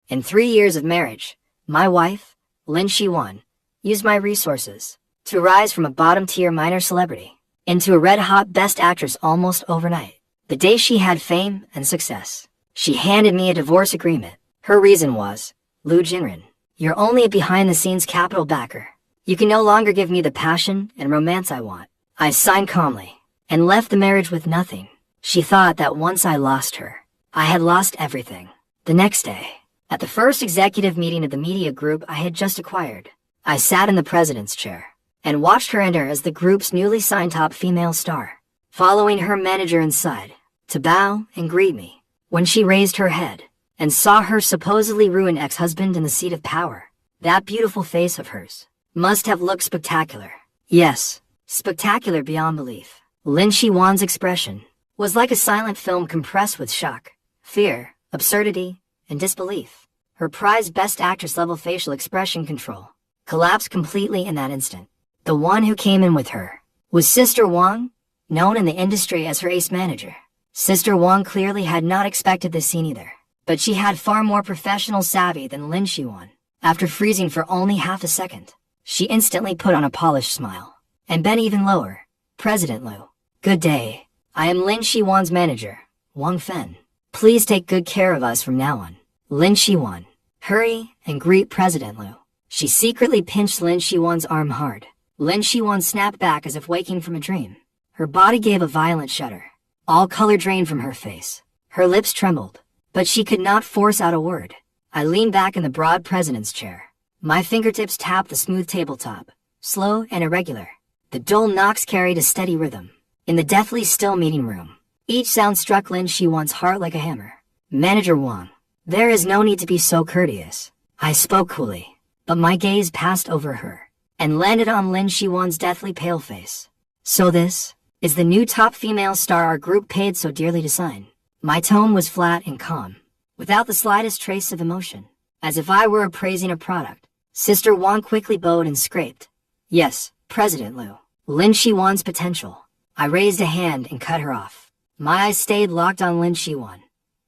In 3 years of marriage, my wife, Lin Shi-won, used my resources to rise from a bottom-tier minor celebrity into a red-hot best actress almost overnight. The day she had fame and success, she handed me a divorce agreement. Her reason was, Loo Jinrin, you're only a behind-the-scenes capital backer. You can no longer give me the passion and romance I want. I signed calmly and left the marriage with nothing. She thought that once I lost her, I had lost everything. The next day, at the first executive meeting of the media group I had just acquired, I sat in the president's chair and watched her enter as the group's newly signed top female star, following her manager inside to bow and greet me. When she raised her head and saw her supposedly ruined ex-husband in the seat of power, that beautiful face of hers must have looked spectacular. Yes, spectacular beyond belief. Lin Shi-won's expression was like a silent film compressed with shock, fear, absurdity, and disbelief. Her prized best actress level facial expression control collapsed completely in that instant. The one who came in with her was Sister Wang, known in the industry as her ace manager. Sister Wang clearly had not expected this scene either, but she had far more professional savvy than Lin Shi-won. After freezing for only half a second, she instantly put on a polished smile and bent even lower. President Loo, good day. I am Lin Shi-won's manager, Wang Fen. Please take good care of us from now on. Lin Shi-won, hurry and greet President Loo. She secretly pinched Lin Shi-won's arm hard. Lin Shi-won snapped back as if waking from a dream. Her body gave a violent shudder. All color drained from her face. Her lips trembled, but she could not force out a word. I leaned back in the broad president's chair. My fingertips tapped the smooth tabletop, slow and irregular. The dull knocks carried a steady rhythm. In the deathly still meeting room, each sound struck Lin Shi-won's heart like a hammer. Manager Wang, there is no need to be so courteous. I spoke coolly, but my gaze passed over her and landed on Lin Shi-won's deathly pale face. So this is the new top female star our group paid so dearly to sign. My tone was flat and calm, without the slightest trace of emotion, as if I were appraising a product. Sister Wang quickly bowed and scraped. Yes, President Loo. Lin Shi-won's potential. I raised a hand and cut her off. My eyes stayed locked on Lin Shi-won.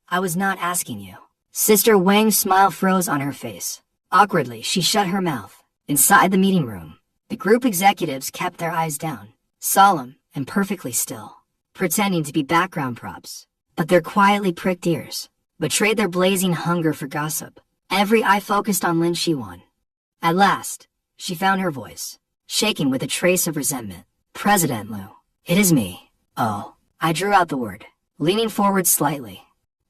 I was not asking you. Sister Wang's smile froze on her face. Awkwardly, she shut her mouth. Inside the meeting room, the group executives kept their eyes down, solemn and perfectly still, pretending to be background props. But their quietly pricked ears betrayed their blazing hunger for gossip. Every eye focused on Lin Shi-won. At last, she found her voice, shaking with a trace of resentment. President Loo, it is me. Oh, I drew out the word, leaning forward slightly.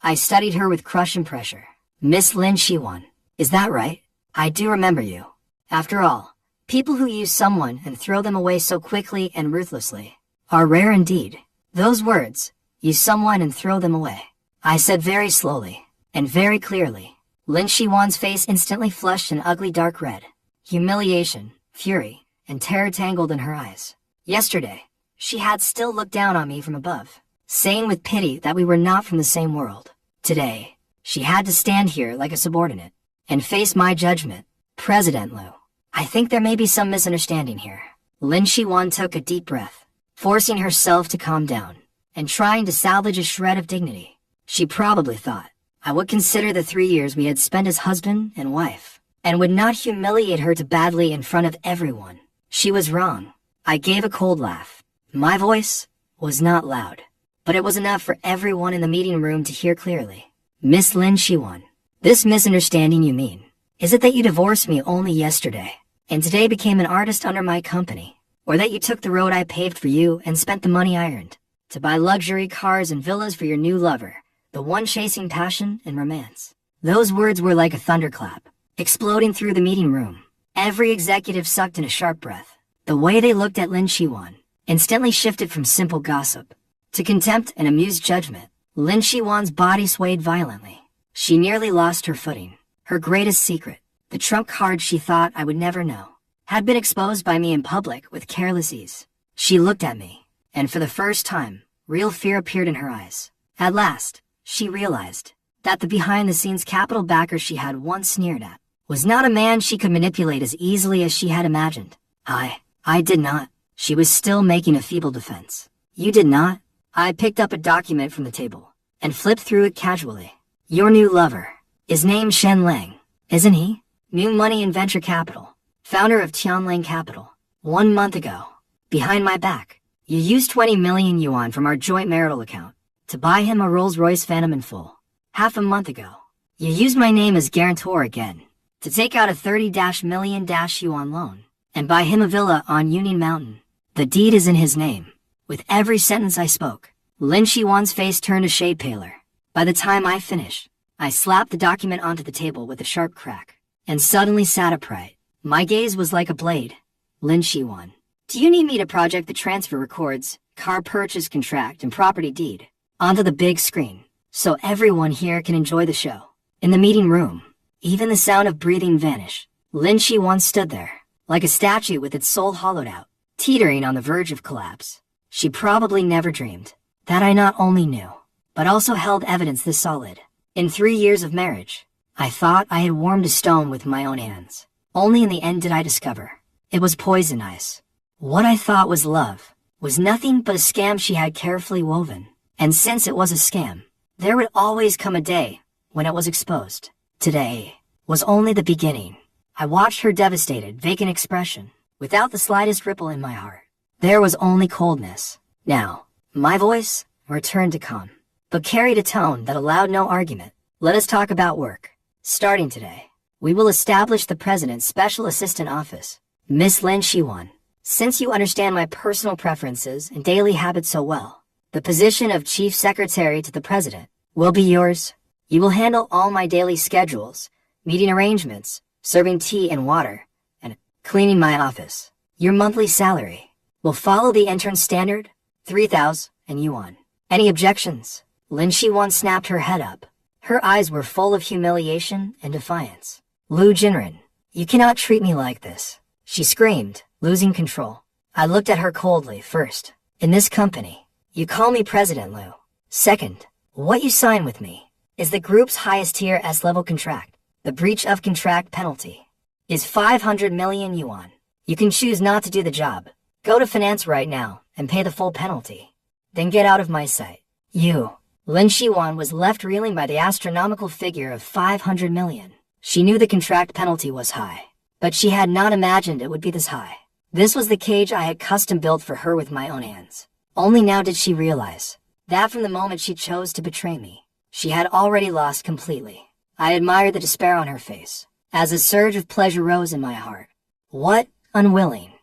I studied her with crush and pressure. Miss Lin Shi-won, is that right? I do remember you. After all, people who use someone and throw them away so quickly and ruthlessly are rare indeed. Those words, use someone and throw them away, I said very slowly and very clearly. Lin Shi-won's face instantly flushed an ugly dark red. Humiliation, fury, and terror tangled in her eyes. Yesterday, she had still looked down on me from above, saying with pity that we were not from the same world. Today, she had to stand here like a subordinate and face my judgment. President Loo, I think there may be some misunderstanding here. Lin Shi-won took a deep breath, forcing herself to calm down and trying to salvage a shred of dignity. She probably thought I would consider the 3 years we had spent as husband and wife, and would not humiliate her too badly in front of everyone. She was wrong. I gave a cold laugh. My voice was not loud, but it was enough for everyone in the meeting room to hear clearly. Miss Lin Shi-won, this misunderstanding you mean, is it that you divorced me only yesterday, and today became an artist under my company, or that you took the road I paved for you and spent the money I earned to buy luxury cars and villas for your new lover, the one chasing passion and romance? Those words were like a thunderclap, exploding through the meeting room. Every executive sucked in a sharp breath. The way they looked at Lin Shi-won instantly shifted from simple gossip to contempt and amused judgment. Lin Shi-won's body swayed violently. She nearly lost her footing. Her greatest secret, the trump card she thought I would never know, had been exposed by me in public with careless ease. She looked at me, and for the first time, real fear appeared in her eyes. At last, she realized that the behind-the-scenes capital backer she had once sneered at was not a man she could manipulate as easily as she had imagined. I did not. She was still making a feeble defense. You did not? I picked up a document from the table and flipped through it casually. Your new lover His name's Shen Lang, isn't he? New money and venture capital. Founder of Tianlang Capital. 1 month ago, behind my back, you used 20 million yuan from our joint marital account to buy him a Rolls-Royce Phantom in full. Half a month ago, you used my name as guarantor again to take out a 30 million yuan loan and buy him a villa on Union Mountain. The deed is in his name. With every sentence I spoke, Lin Shiwan's face turned a shade paler. By the time I finished, I slapped the document onto the table with a sharp crack and suddenly sat upright. My gaze was like a blade. Lin Shiwan, do you need me to project the transfer records, car purchase contract and property deed onto the big screen so everyone here can enjoy the show? In the meeting room, even the sound of breathing vanished. Lin Shiwan stood there, like a statue with its soul hollowed out, teetering on the verge of collapse. She probably never dreamed that I not only knew, but also held evidence this solid. In 3 years of marriage, I thought I had warmed a stone with my own hands. Only in the end did I discover it was poison ice. What I thought was love was nothing but a scam she had carefully woven. And since it was a scam, there would always come a day when it was exposed. Today was only the beginning. I watched her devastated, vacant expression, without the slightest ripple in my heart. There was only coldness. Now, my voice returned to calm, but carried a tone that allowed no argument. Let us talk about work. Starting today, we will establish the President's Special Assistant Office. Miss Lin Shiwan, since you understand my personal preferences and daily habits so well, the position of Chief Secretary to the President will be yours. You will handle all my daily schedules, meeting arrangements, serving tea and water, and cleaning my office. Your monthly salary will follow the intern standard, 3,000 yuan. Any objections? Lin Shiwan snapped her head up. Her eyes were full of humiliation and defiance. Lu Jinren, you cannot treat me like this, she screamed, losing control. I looked at her coldly. First, in this company, you call me President Lu. Second, what you sign with me is the group's highest tier S-level contract. The breach of contract penalty is 500 million yuan. You can choose not to do the job. Go to finance right now and pay the full penalty. Then get out of my sight. You. Lin Shiwan was left reeling by the astronomical figure of 500 million. She knew the contract penalty was high, but she had not imagined it would be this high. This was the cage I had custom built for her with my own hands. Only now did she realize that from the moment she chose to betray me, she had already lost completely. I admired the despair on her face, as a surge of pleasure rose in my heart. What? Unwilling.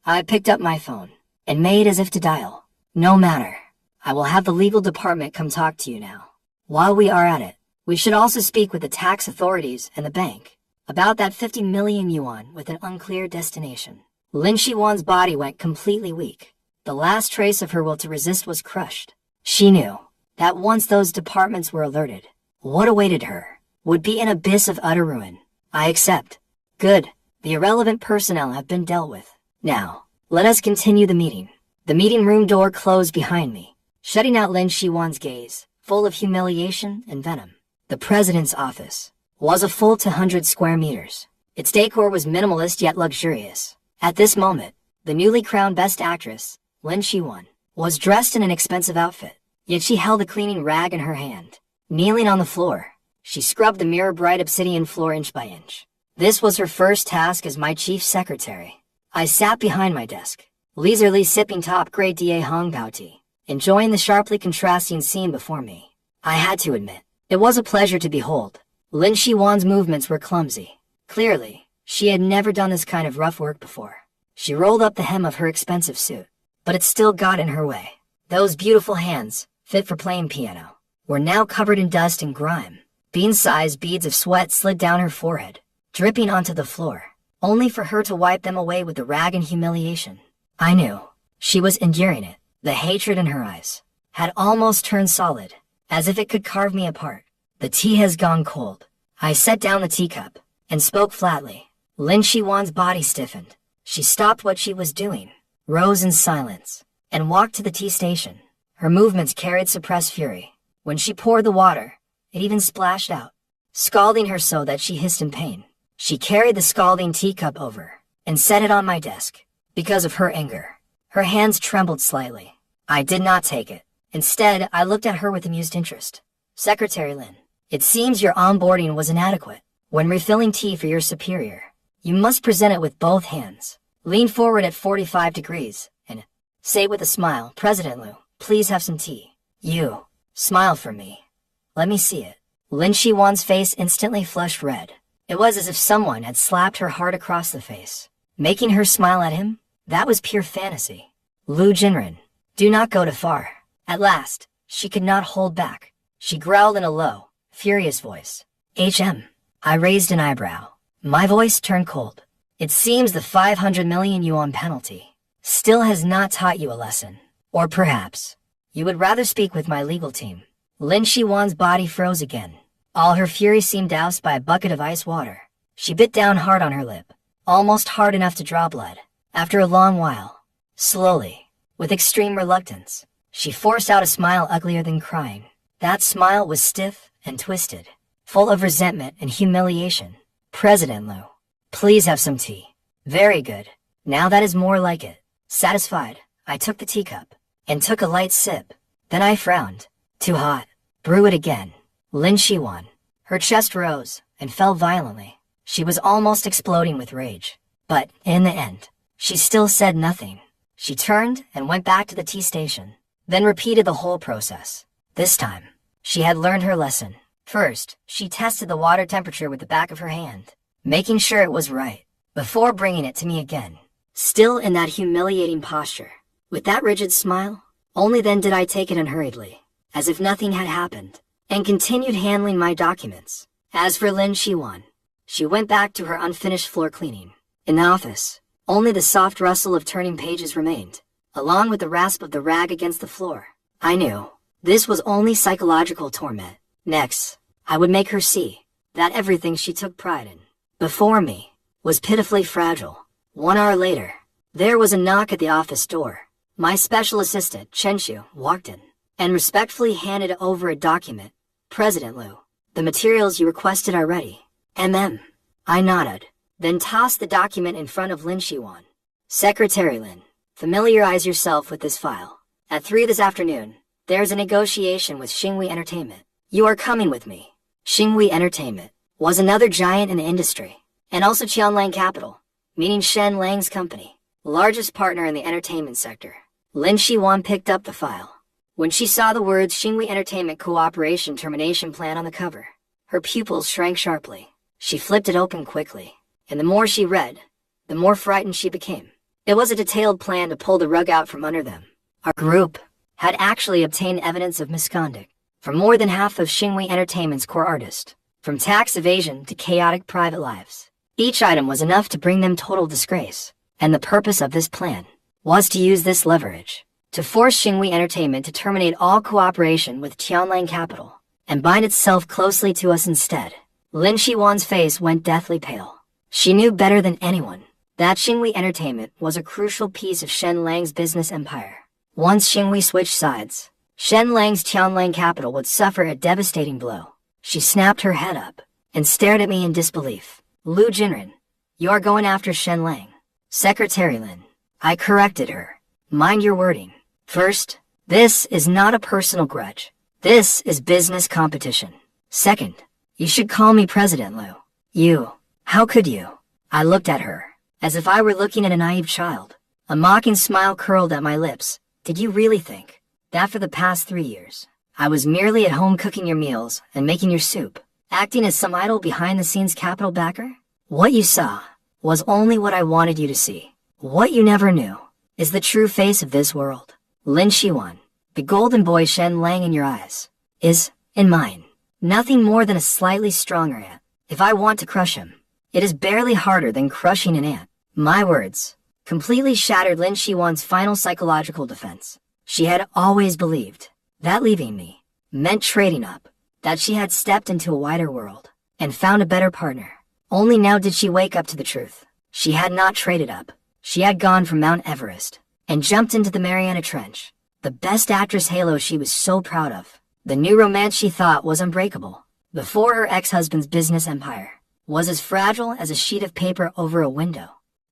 I picked up my phone, and made as if to dial. No matter. I will have the legal department come talk to you now. While we are at it, we should also speak with the tax authorities and the bank about that 50 million yuan with an unclear destination. Lin Shiwan's body went completely weak. The last trace of her will to resist was crushed. She knew that once those departments were alerted, what awaited her would be an abyss of utter ruin. I accept. Good. The irrelevant personnel have been dealt with. Now, let us continue the meeting. The meeting room door closed behind me, shutting out Lin Shiwan's gaze, full of humiliation and venom. The President's office was a full 200 square meters. Its decor was minimalist yet luxurious. At this moment, the newly crowned Best Actress, Lin Shiwan, was dressed in an expensive outfit, yet she held a cleaning rag in her hand. Kneeling on the floor, she scrubbed the mirror-bright obsidian floor inch by inch. This was her first task as my chief secretary. I sat behind my desk, leisurely sipping top-grade Da Hong Pao tea, enjoying the sharply contrasting scene before me. I had to admit, it was a pleasure to behold. Lin Shiwan's movements were clumsy. Clearly, she had never done this kind of rough work before. She rolled up the hem of her expensive suit, but it still got in her way. Those beautiful hands, fit for playing piano, were now covered in dust and grime. Bean-sized beads of sweat slid down her forehead, dripping onto the floor, only for her to wipe them away with the rag in humiliation. I knew she was enduring it. The hatred in her eyes had almost turned solid, as if it could carve me apart. The tea has gone cold. I set down the teacup and spoke flatly. Lin Shiwan's body stiffened. She stopped what she was doing, rose in silence, and walked to the tea station. Her movements carried suppressed fury. When she poured the water, it even splashed out, scalding her so that she hissed in pain. She carried the scalding teacup over and set it on my desk. Because of her anger, her hands trembled slightly. I did not take it. Instead, I looked at her with amused interest. Secretary Lin, It seems your onboarding was inadequate. When refilling tea for your superior, you must present it with both hands. Lean forward at 45 degrees and say with a smile, President Liu, please have some tea. You, smile for me. Let me see it. Lin Shiwan's face instantly flushed red. It was as if someone had slapped her hard across the face, making her smile at him. That was pure fantasy. Lu Jinren, do not go too far. At last, she could not hold back. She growled in a low, furious voice. I raised an eyebrow. My voice turned cold. It seems the 500 million yuan penalty still has not taught you a lesson. Or perhaps, you would rather speak with my legal team. Lin Shiwan's body froze again. All her fury seemed doused by a bucket of ice water. She bit down hard on her lip, almost hard enough to draw blood. After a long while, slowly, with extreme reluctance, she forced out a smile uglier than crying. That smile was stiff and twisted, full of resentment and humiliation. President Liu, please have some tea. Very good. Now that is more like it. Satisfied, I took the teacup and took a light sip. Then I frowned. Too hot. Brew it again. Lin Shiwan. Her chest rose and fell violently. She was almost exploding with rage. But, in the end, she still said nothing. She turned and went back to the tea station, then repeated the whole process. This time, she had learned her lesson. First, she tested the water temperature with the back of her hand, making sure it was right, before bringing it to me again. Still in that humiliating posture, with that rigid smile, only then did I take it unhurriedly, as if nothing had happened, and continued handling my documents. As for Lin Shiwan, she went back to her unfinished floor cleaning. In the office, only the soft rustle of turning pages remained, along with the rasp of the rag against the floor. I knew this was only psychological torment. Next, I would make her see that everything she took pride in, before me, was pitifully fragile. 1 hour later, there was a knock at the office door. My special assistant, Chen Shu, walked in, and respectfully handed over a document. President Liu, the materials you requested are ready. I nodded, then tossed the document in front of Lin Shiwan. Secretary Lin, familiarize yourself with this file. At 3 this afternoon, there's a negotiation with Xinghui Entertainment. You are coming with me. Xinghui Entertainment was another giant in the industry, and also Qianlang Capital, meaning Shen Lang's company, largest partner in the entertainment sector. Lin Shiwan picked up the file. When she saw the words Xinghui Entertainment Cooperation Termination Plan on the cover, her pupils shrank sharply. She flipped it open quickly, and the more she read, the more frightened she became. It was a detailed plan to pull the rug out from under them. Our group had actually obtained evidence of misconduct from more than half of Xinghui Entertainment's core artists, from tax evasion to chaotic private lives. Each item was enough to bring them total disgrace, and the purpose of this plan was to use this leverage to force Xinghui Entertainment to terminate all cooperation with Qianlang Capital and bind itself closely to us instead. Lin Shiwan's face went deathly pale. She knew better than anyone that Xinghui Entertainment was a crucial piece of Shen Lang's business empire. Once Xinghui switched sides, Shen Lang's Qianlang Capital would suffer a devastating blow. She snapped her head up and stared at me in disbelief. Lu Jinren, you are going after Shen Lang. Secretary Lin, I corrected her. Mind your wording. First, this is not a personal grudge. This is business competition. Second, you should call me President Liu. You, how could you? I looked at her, as if I were looking at a naive child. A mocking smile curled at my lips. Did you really think that for the past 3 years, I was merely at home cooking your meals and making your soup, acting as some idle behind-the-scenes capital backer? What you saw was only what I wanted you to see. What you never knew is the true face of this world. Lin Shiwan, the golden boy Shen Lang in your eyes, is, in mine, nothing more than a slightly stronger ant. If I want to crush him, it is barely harder than crushing an ant. My words completely shattered Lin Shiwan's final psychological defense. She had always believed that leaving me meant trading up, that she had stepped into a wider world and found a better partner. Only now did she wake up to the truth. She had not traded up. She had gone from Mount Everest and jumped into the Mariana Trench, the best actress halo she was so proud of, the new romance she thought was unbreakable, before her ex-husband's business empire was as fragile as a sheet of paper over a window.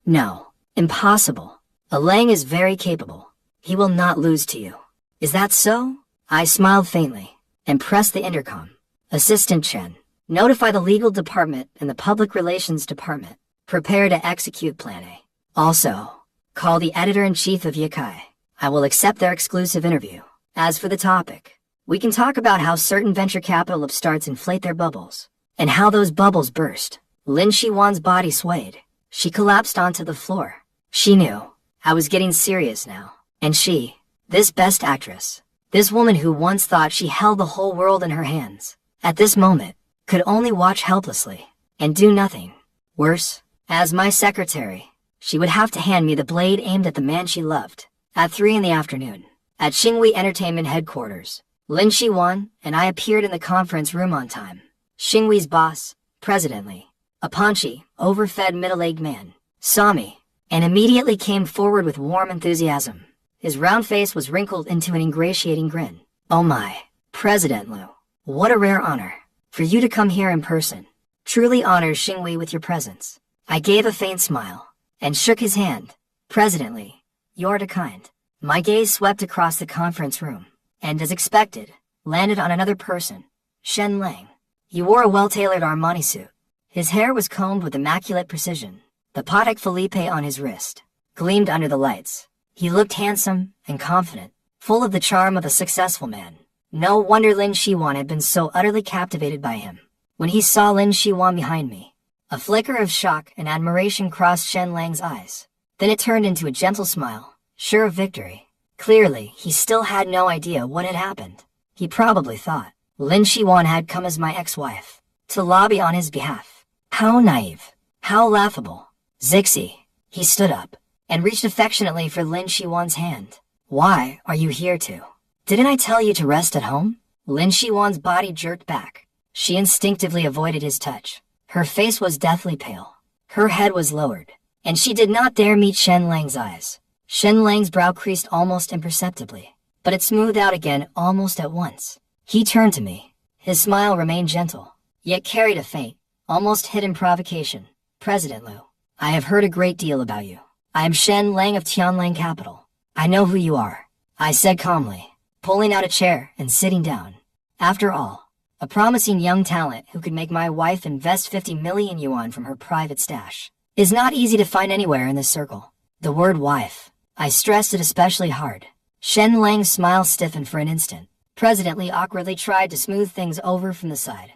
No, impossible. A Lang is very capable. He will not lose to you. Is that so? I smiled faintly and pressed the intercom. Assistant Chen, notify the legal department and the public relations department. Prepare to execute Plan A. Also, call the editor-in-chief of Yakai. I will accept their exclusive interview. As for the topic, we can talk about how certain venture capital upstarts inflate their bubbles, and how those bubbles burst. Lin Shiwan's body swayed. She collapsed onto the floor. She knew I was getting serious now. And she, this best actress, this woman who once thought she held the whole world in her hands, at this moment, could only watch helplessly and do nothing. Worse, as my secretary, she would have to hand me the blade aimed at the man she loved. At 3 in the afternoon, at Xingwei Entertainment headquarters, Lin Shiwan and I appeared in the conference room on time. Xingwei's boss, President Li, a paunchy, overfed middle-aged man, saw me and immediately came forward with warm enthusiasm. His round face was wrinkled into an ingratiating grin. Oh my, President Liu, what a rare honor for you to come here in person. Truly honors Xingwei with your presence. I gave a faint smile and shook his hand. President Li, you're too kind. My gaze swept across the conference room and, as expected, landed on another person, Shen Lang. He wore a well-tailored Armani suit. His hair was combed with immaculate precision. The Patek Philippe on his wrist gleamed under the lights. He looked handsome and confident, full of the charm of a successful man. No wonder Lin Shiwan had been so utterly captivated by him. When he saw Lin Shiwan behind me, a flicker of shock and admiration crossed Shen Lang's eyes. Then it turned into a gentle smile, sure of victory. Clearly, he still had no idea what had happened. He probably thought Lin Shiwan had come as my ex-wife to lobby on his behalf. How naive. How laughable. Zixi. He stood up and reached affectionately for Lin Shiwan's hand. Why are you here too? Didn't I tell you to rest at home? Lin Shiwan's body jerked back. She instinctively avoided his touch. Her face was deathly pale. Her head was lowered, and she did not dare meet Shen Lang's eyes. Shen Lang's brow creased almost imperceptibly, but it smoothed out again almost at once. He turned to me. His smile remained gentle, yet carried a faint, almost hidden provocation. President Liu, I have heard a great deal about you. I am Shen Lang of Tianlang Capital. I know who you are, I said calmly, pulling out a chair and sitting down. After all, a promising young talent who could make my wife invest 50 million yuan from her private stash is not easy to find anywhere in this circle. The word wife, I stressed it especially hard. Shen Lang's smile stiffened for an instant. President Li awkwardly tried to smooth things over from the side.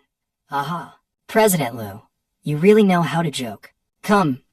Aha, President Liu, you really know how to joke. Come,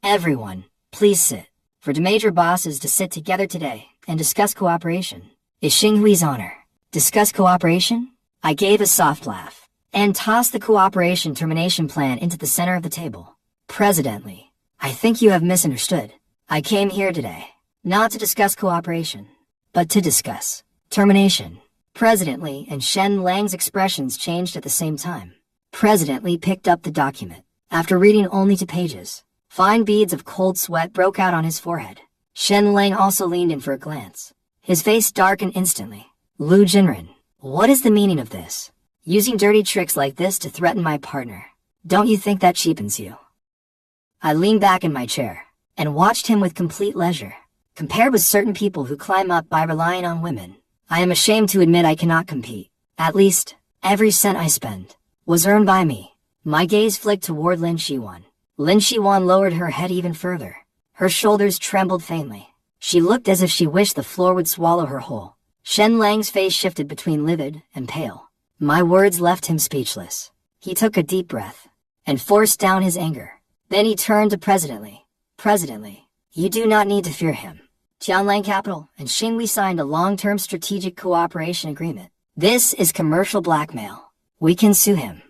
everyone, please sit. For the major bosses to sit together today and discuss cooperation. Is Xinghui's honor. Discuss cooperation? I gave a soft laugh and tossed the cooperation termination plan into the center of the table. President Li, I think you have misunderstood. I came here today, not to discuss cooperation, but to discuss termination. President Li and Shen Lang's expressions changed at the same time. President Li picked up the document. After reading only 2 pages, fine beads of cold sweat broke out on his forehead. Shen Lang also leaned in for a glance. His face darkened instantly. Lu Jinren, what is the meaning of this? Using dirty tricks like this to threaten my partner. Don't you think that cheapens you? I leaned back in my chair and watched him with complete leisure. Compared with certain people who climb up by relying on women, I am ashamed to admit I cannot compete. At least, every cent I spend was earned by me. My gaze flicked toward Lin Shiwan. Lin Shiwan lowered her head even further. Her shoulders trembled faintly. She looked as if she wished the floor would swallow her whole. Shen Lang's face shifted between livid and pale. My words left him speechless. He took a deep breath and forced down his anger. Then he turned to President Li. President Li, you do not need to fear him. Tianlang Capital and Xingwei signed a long-term strategic cooperation agreement. This is commercial blackmail. We can sue him.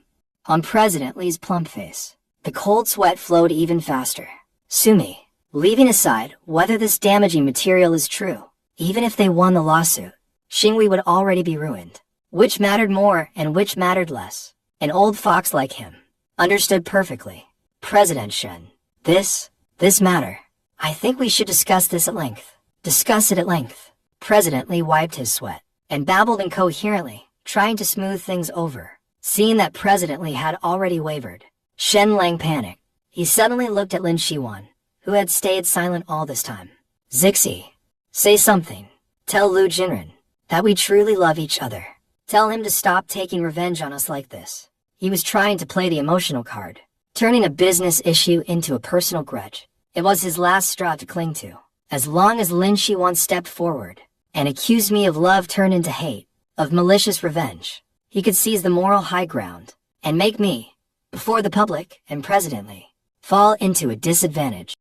On President Li's plump face, the cold sweat flowed even faster. Sue me. Leaving aside whether this damaging material is true, even if they won the lawsuit, Xingwei would already be ruined. Which mattered more and which mattered less? An old fox like him understood perfectly. President Shen, this matter. I think we should discuss this at length. Discuss it at length. President Li wiped his sweat and babbled incoherently, trying to smooth things over. Seeing that President Li had already wavered, Shen Lang panicked. He suddenly looked at Lin Shiwan, who had stayed silent all this time. Zixi, say something. Tell Lu Jinren that we truly love each other. Tell him to stop taking revenge on us like this. He was trying to play the emotional card, turning a business issue into a personal grudge. It was his last straw to cling to. As long as Lin Shiwan stepped forward and accused me of love turned into hate, of malicious revenge, he could seize the moral high ground and make me, before the public and President Li, fall into a disadvantage.